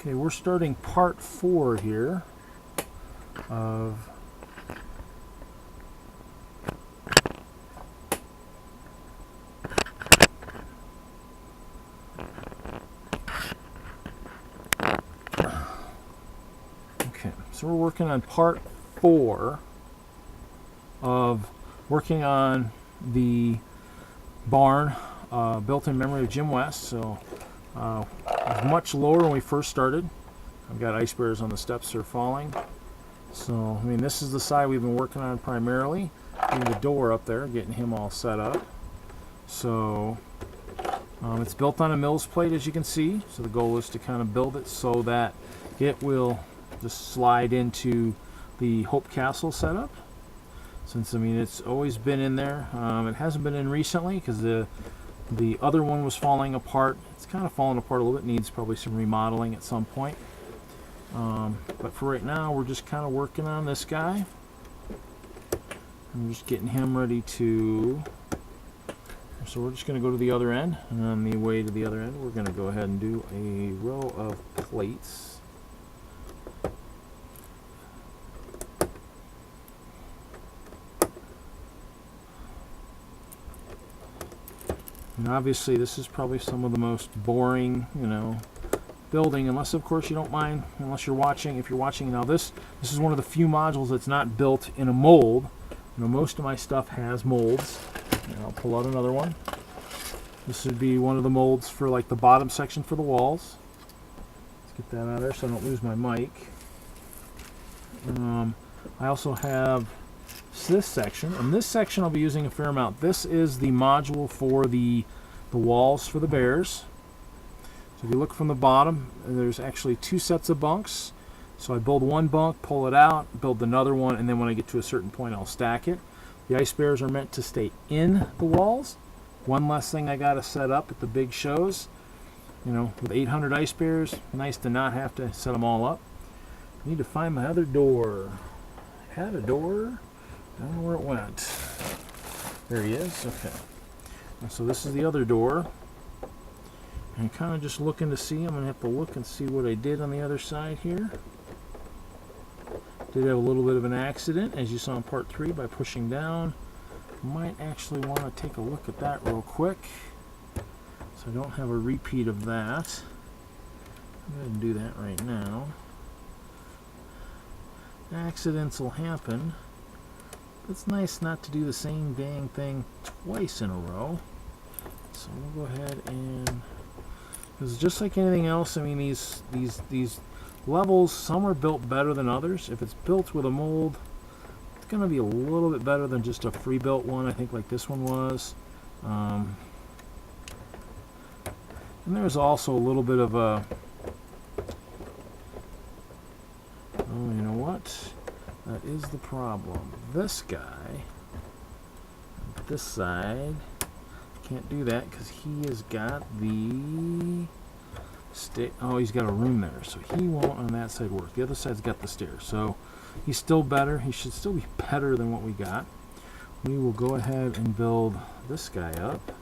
Okay, we're starting part 4 here of so we're working on part 4 of working on the barn built in memory of Jim West. So it was much lower when we first started. I've got ice bears on the steps that are falling. So, I mean, this is the side we've been working on primarily. Getting the door up there, getting him all set up. So, it's built on a mill's plate, as you can see. So the goal is to kind of build it so that it will just slide into the Hope Castle setup. Since, I mean, it's always been in there. It hasn't been in recently because the other one was falling apart. It's kind of falling apart a little bit. Needs probably some remodeling at some point. But for right now, we're just kind of working on this guy. I'm just getting him ready to... So we're just going to go to the other end. And on the way to the other end, we're going to go ahead and do a row of plates. And obviously this is probably some of the most boring, you know, building, unless of course you don't mind, unless you're watching. If you're watching now, this is one of the few modules that's not built in a mold. You know, most of my stuff has molds. And I'll pull out another one. This would be one of the molds for like the bottom section for the walls. Let's get that out of there so I don't lose my mic. I also have this section, and this section I'll be using a fair amount. This is the module for the walls for the bears. So if you look from the bottom, there's actually 2 sets of bunks. So I build one bunk, pull it out, build another one, and then when I get to a certain point I'll stack it. The ice bears are meant to stay in the walls. One less thing I got to set up at the big shows. You know, with 800 ice bears, nice to not have to set them all up. I need to find my other door. I had a door. I don't know where it went. There he is. Okay. And so this is the other door. And kind of just looking to see. I'm going to have to look and see what I did on the other side here. Did have a little bit of an accident, as you saw in part 3, by pushing down. Might actually want to take a look at that real quick, so I don't have a repeat of that. I'm going to do that right now. Accidents will happen. It's nice not to do the same dang thing twice in a row. So we'll go ahead and, because just like anything else, I mean, these levels, some are built better than others. If it's built with a mold, it's going to be a little bit better than just a free built one, I think, like this one was. And there's also a little bit of a, oh, you know what? That is the problem. This guy, this side, can't do that because he has got the oh, he's got a room there, so he won't on that side work. The other side's got the stairs, so he's still better. He should still be better than what we got. We will go ahead and build this guy up,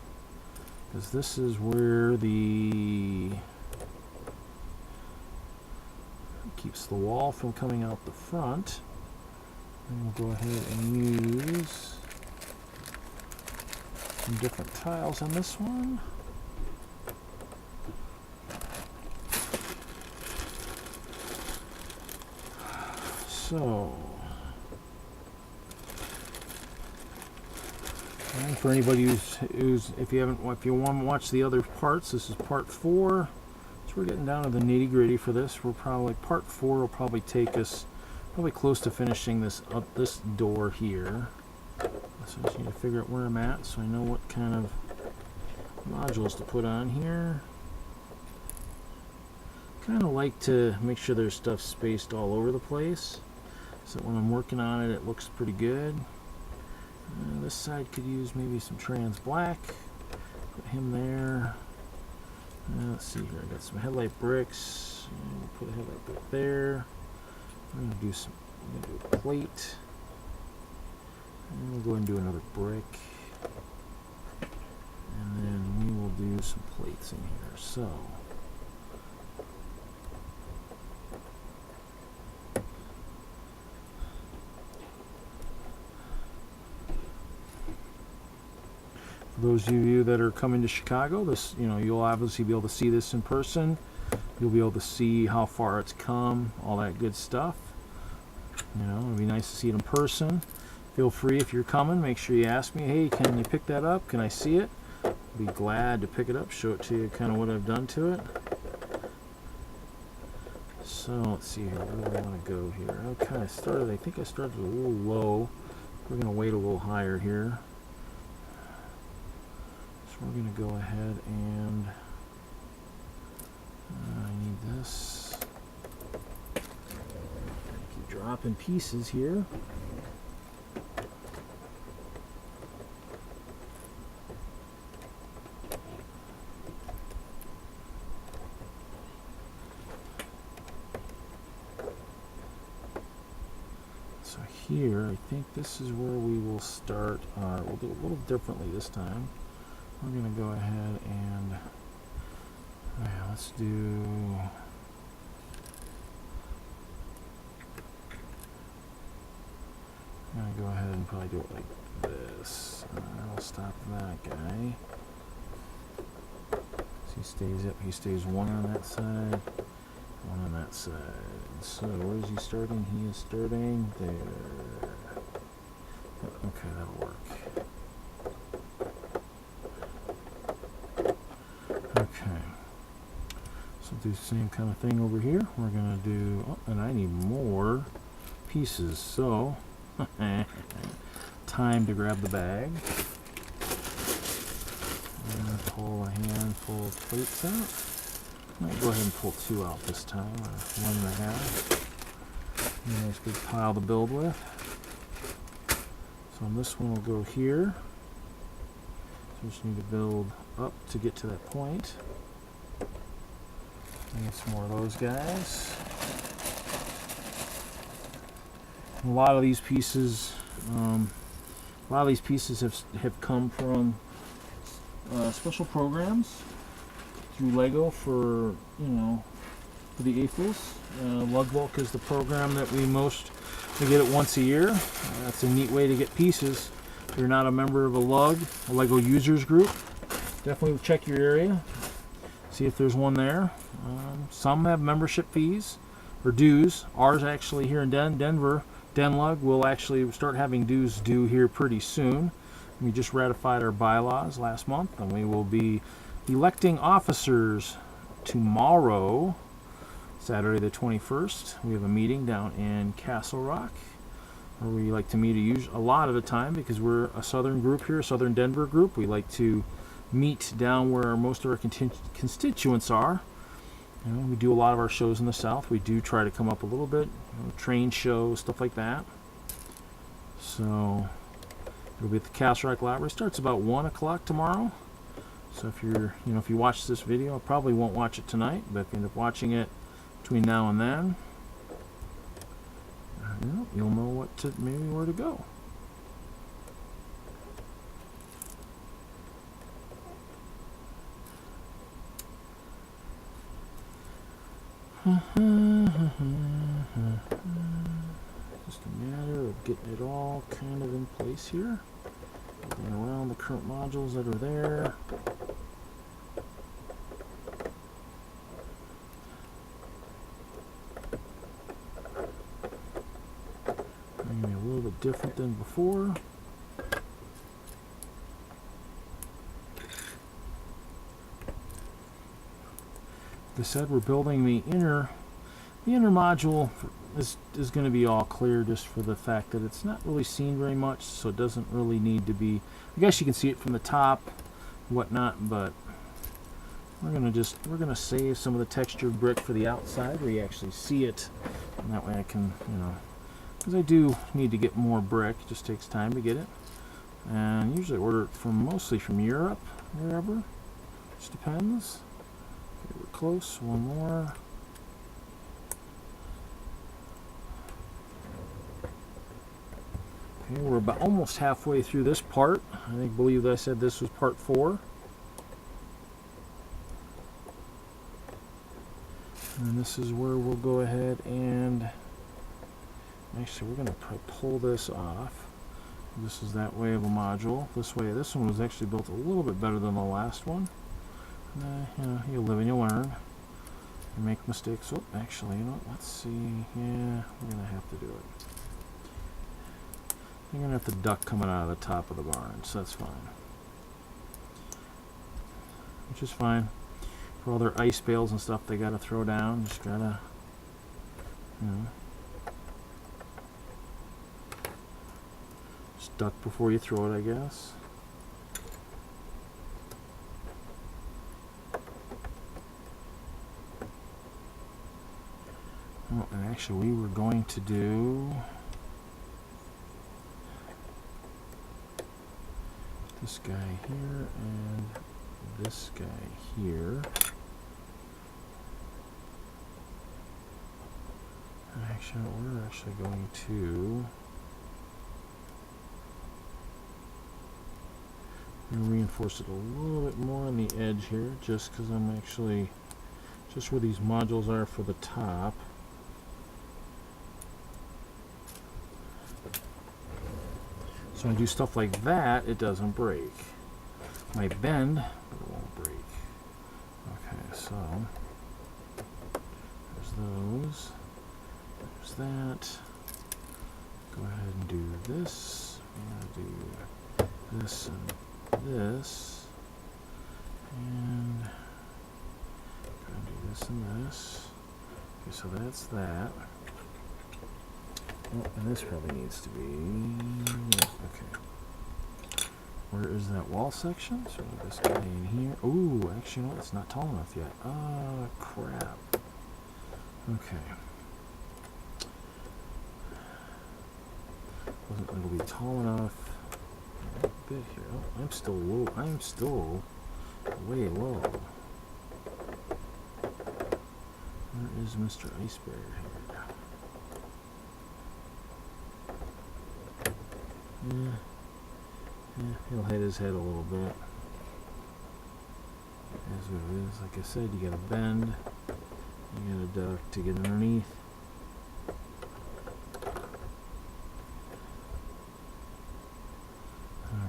because this is where the keeps the wall from coming out the front. And we'll go ahead and use some different tiles on this one. So, and for anybody who's if you want to watch the other parts, this is part 4. So we're getting down to the nitty-gritty for this. We're probably part 4 will probably take us probably close to finishing this door here. So I just need to figure out where I'm at so I know what kind of modules to put on here. Kind of like to make sure there's stuff spaced all over the place, so that when I'm working on it, it looks pretty good. This side could use maybe some trans black. Put him there. Let's see here. I got some headlight bricks. We'll put a headlight brick there. I'm going to do a plate. And we'll go and do another brick. And then we will do some plates in here. So those of you that are coming to Chicago, this, you know, you'll obviously be able to see this in person. You'll be able to see how far it's come, all that good stuff. You know, it'd be nice to see it in person. Feel free, if you're coming, make sure you ask me, hey, can you pick that up? Can I see it? I'll be glad to pick it up, show it to you, kind of what I've done to it. So let's see here, where do I want to go here? Okay, I think I started a little low. We're going to wait a little higher here. So we're going to go ahead and I need this. Keep dropping pieces here. So here, I think this is where we will start. We'll do it a little differently this time. We're going to go ahead and let's do. I'm going to go ahead and probably do it like this. I'll stop that guy. So he stays up. He stays one on that side, one on that side. So where is he starting? He is starting there. Okay, that'll work. Okay. So do the same kind of thing over here. We're going to do, oh, and I need more pieces. So, time to grab the bag. And pull a handful of plates out. Might go ahead and pull 2 out this time, or 1.5. Nice big pile to build with. So this one will go here. So just need to build up to get to that point. Need some more of those guys. A lot of these pieces, have come from special programs through Lego for for the AFOLs. Lug Bulk is the program that we get it once a year. That's a neat way to get pieces. If you're not a member of a Lego users group, definitely check your area. See if there's one there. Some have membership fees or dues. Ours actually here in Denver, Denlug will actually start having dues due here pretty soon. We just ratified our bylaws last month, and we will be electing officers tomorrow, Saturday the 21st. We have a meeting down in Castle Rock where we like to meet a lot of the time because we're a southern group here, a southern Denver group. We like to meet down where most of our constituents are. We do a lot of our shows in the south. We do try to come up a little bit, train shows, stuff like that. So it'll be at the Castle Rock Library. It starts about 1 o'clock tomorrow. So if if you watch this video, I probably won't watch it tonight, but if you end up watching it between now and then, you'll know maybe where to go. Just a matter of getting it all kind of in place here. Going around the current modules that are there. Maybe a little bit different than before. Like I said, we're building the inner module is going to be all clear just for the fact that it's not really seen very much, so it doesn't really need to be. I guess you can see it from the top, whatnot, but we're gonna save some of the textured brick for the outside where you actually see it, and that way I can, because I do need to get more brick. It just takes time to get it, and usually order it mostly from Europe, wherever. Just depends. Okay, we're close. One more. Okay, we're about almost halfway through this part. I believe I said this was part 4. And this is where we'll go ahead and actually we're going to pull this off This is that way of a module. This one was actually built a little bit better than the last one. You know, you live and you learn. You make mistakes. Oh, actually, you know what? Let's see. Yeah, we're gonna have to do it. You're gonna have the duct coming out of the top of the barn, so that's fine. Which is fine. For all their ice bales and stuff they gotta throw down, just gotta, you know, just duck before you throw it, I guess. Oh, and actually we were going to do this guy here and this guy here. Actually, we're actually going to reinforce it a little bit more on the edge here, just because I'm actually just where these modules are for the top. So when I do stuff like that, it doesn't break. It might bend, but it won't break. Okay, so there's those. There's that. Go ahead and do this. I'm going to do this and this. And go ahead and do this and this. Okay, so that's that. Oh, and this probably needs to be, yeah, okay. Where is that wall section? So this guy in here. Ooh, actually, no, it's not tall enough yet. Ah, crap. Okay. Wasn't going to be tall enough. A bit here. Oh, I'm still low. I'm still way low. Where is Mr. Ice Bear here? Yeah, he'll hit his head a little bit. That's what it is. Like I said, you gotta bend. You gotta duck to get underneath.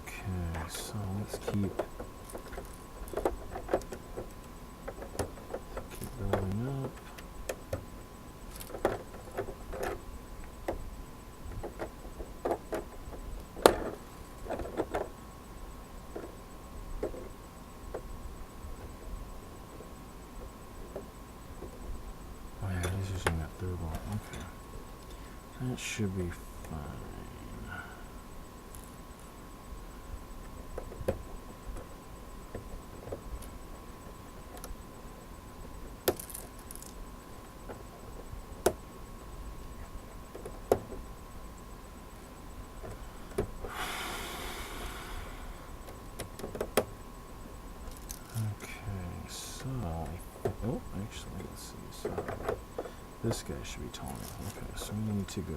Okay, so let's keep building up. That should be fine. Okay, so, oh, actually, let's see, so this guy should be tall enough. Okay, so we need to go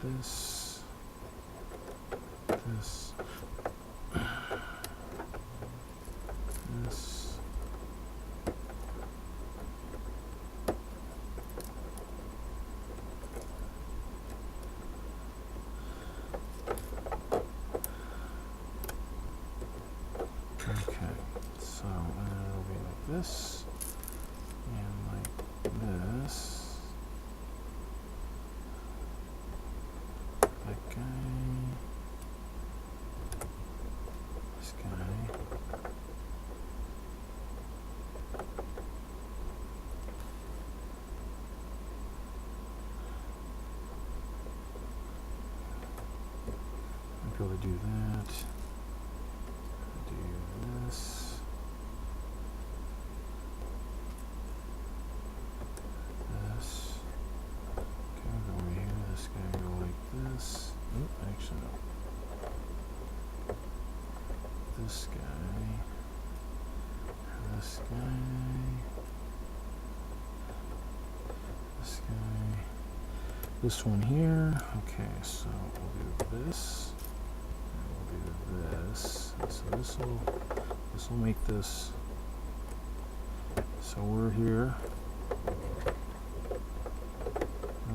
this, this, this, okay, so it'll be like this. And like this. That guy. This guy. I'll be able to do that. Do this. Actually, no. This guy. This guy. This guy. This one here. Okay, so we'll do this. And we'll do this. So this will make this. So we're here.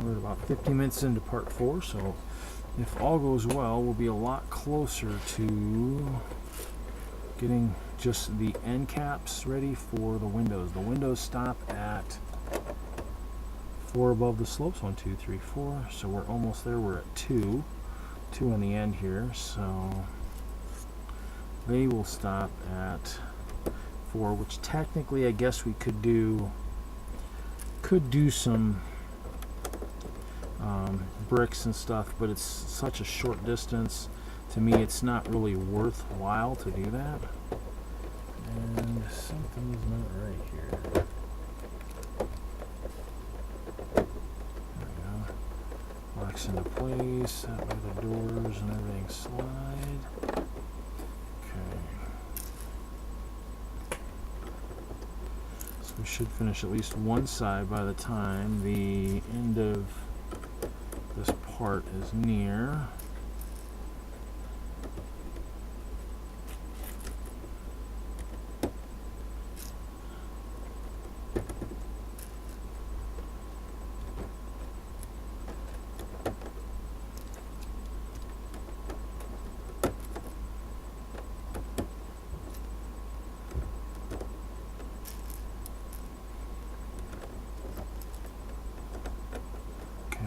We're about 50 minutes into part 4, so if all goes well, we'll be a lot closer to getting just the end caps ready for the windows. The windows stop at 4 above the slopes. 1, 2, 3, 4. So we're almost there. We're at 2 on the end here. So they will stop at 4, which technically I guess we could do some bricks and stuff, but it's such a short distance. To me, it's not really worthwhile to do that. And something's not right here. There we go. Locks into place. That way the doors and everything slide. Okay. So we should finish at least one side by the time the end of this part is near.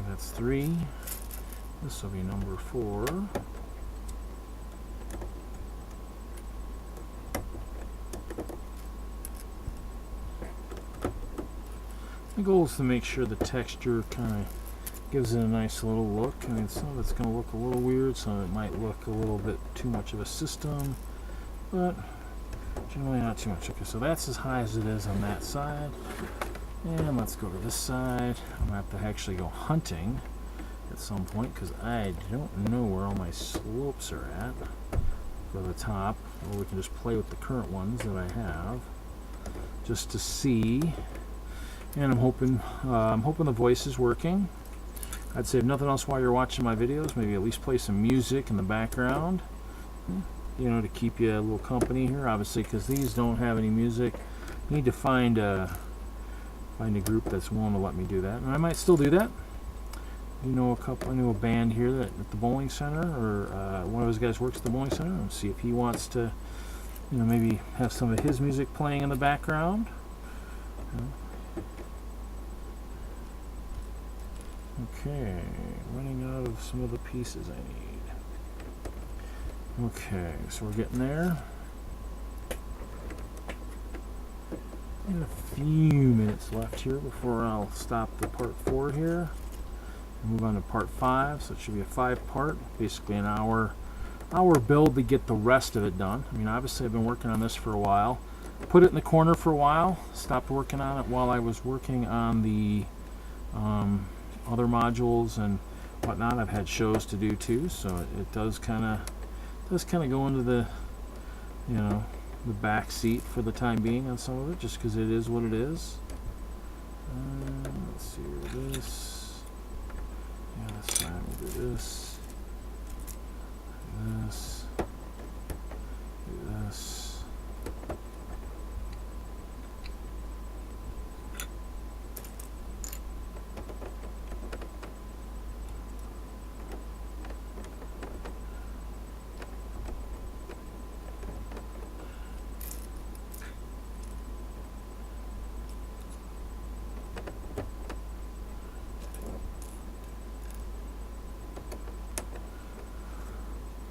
That's 3. This will be number 4. The goal is to make sure the texture kind of gives it a nice little look. I mean, some of it's going to look a little weird, some of it might look a little bit too much of a system, but generally not too much. Okay, so that's as high as it is on that side. And let's go to this side. I'm going to have to actually go hunting at some point because I don't know where all my slopes are at for the top. Or we can just play with the current ones that I have just to see. And I'm hoping the voice is working. I'd say if nothing else while you're watching my videos, maybe at least play some music in the background, you know, to keep you a little company here. Obviously, because these don't have any music, you need to find a group that's willing to let me do that, and I might still do that. You know, I know a band here that at the bowling center, or one of those guys works at the bowling center, and see if he wants to, you know, maybe have some of his music playing in the background. Okay, running out of some of the pieces I need. Okay, so we're getting there. In a few minutes left here before I'll stop the part 4 here and move on to part 5. So it should be a 5-part, basically an hour build to get the rest of it done. I mean, obviously I've been working on this for a while. Put it in the corner for a while, stopped working on it while I was working on the other modules and whatnot. I've had shows to do too, so it does kind of go into the, you know, the back seat for the time being on some of it, just because it is what it is. Let's see here, this. Yeah, this side we'll do this. This. Do this.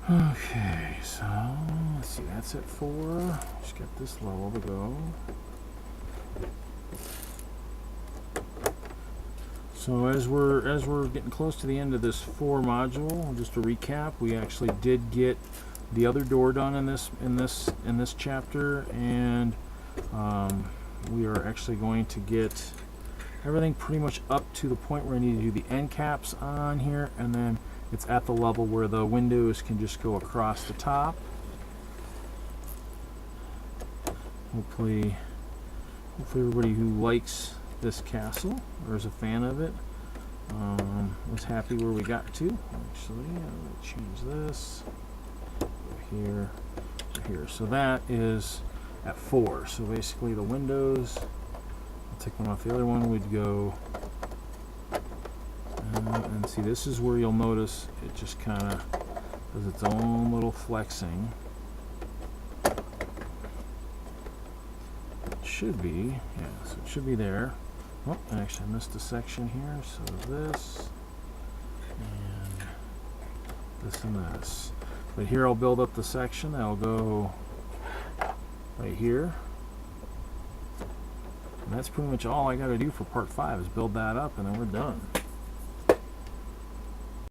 Okay, so let's see, that's at 4. Just get this level to go. So as we're getting close to the end of this 4 module, just to recap, we actually did get the other door done in this chapter, and we are actually going to get everything pretty much up to the point where I need to do the end caps on here, and then it's at the level where the windows can just go across the top. Hopefully everybody who likes this castle or is a fan of it was happy where we got to. Actually, I'll change this. Go here, here. So that is at 4. So basically the windows, I'll take one off the other one, would go And see, this is where you'll notice it just kind of does its own little flexing. It should be, yeah, so it should be there. Oh, actually I missed a section here, so this, and this and this. But here I'll build up the section that'll go right here. And that's pretty much all I got to do for part 5 is build that up, and then we're done.